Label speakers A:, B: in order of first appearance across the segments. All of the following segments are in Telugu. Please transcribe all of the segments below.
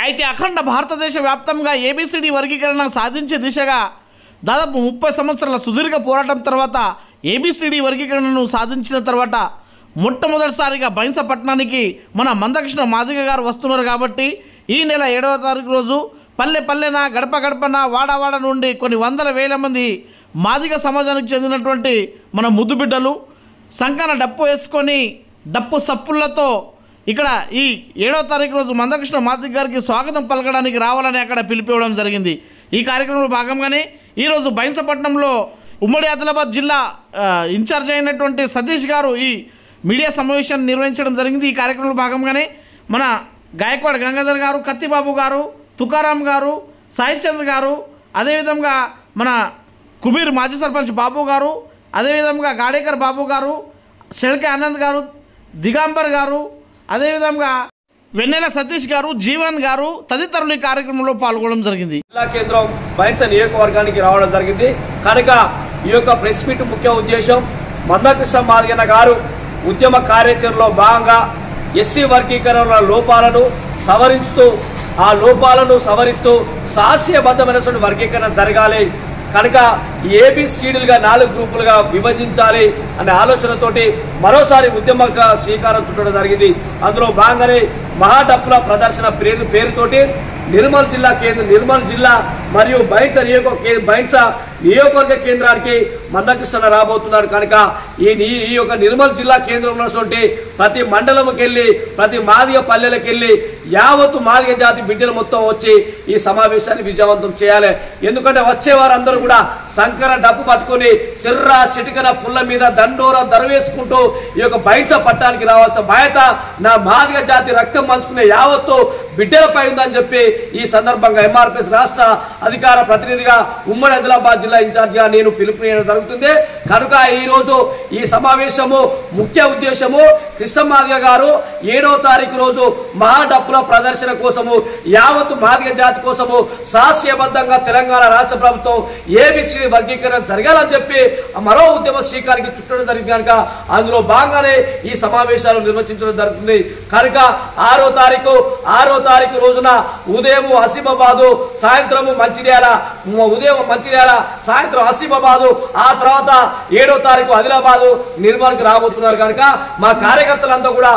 A: అయితే అఖండ భారతదేశ వ్యాప్తంగా ఏబిసిడి వర్గీకరణ సాధించే దిశగా దాదాపు 30 సంవత్సరాల సుదీర్ఘ పోరాటం తర్వాత ఏబిసిడి వర్గీకరణను సాధించిన తర్వాత మొట్టమొదటిసారిగా బైంస పట్టణానికి మన మందకృష్ణ మాదిగ గారు వస్తున్నారు. కాబట్టి ఈ నెల 7వ తారీఖు రోజు పల్లె పల్లెన గడప గడపన వాడవాడ నుండి కొన్ని వందల వేల మంది మాదిగ సమాజానికి చెందినటువంటి మన ముద్దు బిడ్డలు సంకన డప్పు వేసుకొని డప్పు సప్పులతో ఇక్కడ ఈ 7వ తారీఖు రోజు మందకృష్ణ మాదిగ గారికి స్వాగతం పలకడానికి రావాలని అక్కడ పిలిపివ్వడం జరిగింది. ఈ కార్యక్రమంలో భాగంగానే ఈరోజు బైంసపట్నంలో ఉమ్మడి ఆదిలాబాద్ జిల్లా ఇన్ఛార్జ్ అయినటువంటి సతీష్ గారు ఈ మీడియా సమావేశాన్ని నిర్వహించడం జరిగింది. ఈ కార్యక్రమంలో భాగంగానే మన గాయక్వాడ్ గంగాధర్ గారు, కత్తిబాబు గారు, తుకారాం గారు, సాయిచంద్ గారు, అదేవిధంగా మన కుబీర్ మాజీ సర్పంచ్ బాబు గారు, అదేవిధంగా గాడేకర్ బాబు గారు, షెల్కే ఆనంద్ గారు, దిగంబర్ గారు, అదేవిధంగా వెన్నెల సతీష్ గారు, జీవన్ గారు తదితరులు ఈ కార్యక్రమంలో పాల్గొనడం జరిగింది.
B: జిల్లా కేంద్రం బైంస నియోజకవర్గానికి రావడం జరిగింది కనుక ఈ యొక్క ప్రెస్ మీట్ ముఖ్య ఉద్దేశం మందకృష్ణ మాదిగ గారు ఉద్యమ కార్యాచరణలో భాగంగా ఎస్సీ వర్గీకరణ లోపాలను సవరిస్తూ ఆ లోపాలను సవరిస్తూ సాస్యబద్ధమైనటువంటి వర్గీకరణ జరగాలి కనుక ఏబిసిడీలుగా 4 గ్రూపులుగా విభజించాలి అనే ఆలోచనతోటి మరోసారి ఉద్యమ శ్రీకారం చుట్టడం జరిగింది. అందులో భాగంగానే మహాడప్పుల ప్రదర్శన పేరుతోటి నిర్మల్ జిల్లా మరియు బైంస నియోజకవర్గ కేంద్రానికి మందకృష్ణ రాబోతున్నారు కనుక ఈ యొక్క నిర్మల్ జిల్లా కేంద్రంలో ఉన్నటువంటి ప్రతి మండలంకి వెళ్ళి ప్రతి మాదిగ పల్లెలకు వెళ్ళి యావత్తు మాదిగ జాతి బిడ్డలు మొత్తం వచ్చి ఈ సమావేశాన్ని విజయవంతం చేయాలి. ఎందుకంటే వచ్చే వారందరూ కూడా సంకర డప్పు పట్టుకొని సిర్రా చిటికన పుల్ల మీద దండోర దరవేసుకుంటూ ఈ యొక్క బైంస పట్టానికి రావాల్సిన బాధ్యత నా మాదిగ జాతి రక్తం పంచుకునే యావత్తు బిడ్డలపై ఉందని చెప్పి ఈ సందర్భంగా ఎంఆర్పిఎస్ రాష్ట్ర అధికార ప్రతినిధిగా ఉమ్మడి ఆదిలాబాద్ జిల్లా ఇన్ఛార్జిగా నేను పిలుపునియడం జరుగుతుంది. కనుక ఈరోజు ఈ సమావేశము ముఖ్య ఉద్దేశము కృష్ణ మాదిగ గారు 7వ తారీఖు రోజు మహాడప్పుల ప్రదర్శన కోసము యావత్తు మాదిగ జాతి కోసము శాస్త్రీయబద్ధంగా తెలంగాణ రాష్ట్ర ప్రభుత్వం ఏబిసిడి వర్గీకరణ జరగాలని చెప్పి మరో ఉద్యమ శ్రీకారికి చుట్టడం జరిగింది కనుక అందులో భాగంగానే ఈ సమావేశాలు నిర్వహించడం జరుగుతుంది. కనుక 6వ తారీఖు రోజున ఉదయం ఆసిఫాబాదు, సాయంత్రము మంచిర్యాల, ఉదయం మంచిర్యాల, సాయంత్రం ఆసిఫాబాదు, ఆ తర్వాత 7వ తారీఖు ఆదిలాబాదు నిర్మల్కి రాబోతున్నారు కనుక మా కార్యకర్తలంతా కూడా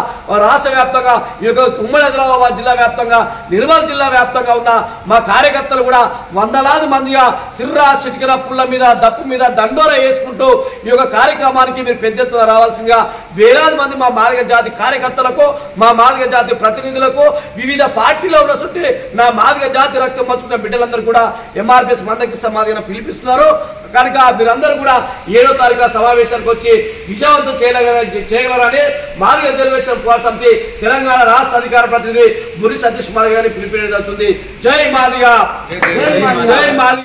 B: రాష్ట్ర వ్యాప్తంగా ఈ యొక్క ఉమ్మడి ఆదిలాబాద్ జిల్లా వ్యాప్తంగా నిర్మల్ జిల్లా వ్యాప్తంగా ఉన్న మా కార్యకర్తలు కూడా వందలాది మందిగా సిర్రా చిటికల పుల్ల మీద దప్పు మీద దండోర వేసుకుంటూ ఈ యొక్క కార్యక్రమానికి మీరు పెద్ద ఎత్తున రావాల్సిందిగా వేలాది మంది మా మాదిగ జాతి కార్యకర్తలకు మా మాదిగ జాతి ప్రతినిధులకు వివిధ పార్టీలో ఉన్నటువంటి నా మాదిగ జాతి రక్తం పంచుకున్న బిడ్డలందరూ కూడా ఎంఆర్పిఎస్ మందకృష్ణ మాదిగ పిలిపిస్తున్నారు కనుక మీరందరూ కూడా 7వ తారీఖు సమావేశానికి వచ్చి విజయవంతం చేయగలరని మాదిగ రిజర్వేషన్ పోరాట సమితి తెలంగాణ రాష్ట్ర అధికార ప్రతినిధి బురి సతీష్ మాదిగ గారిని పిలిపించడం జరుగుతుంది. జై మాదిగ, జై మాదిగ.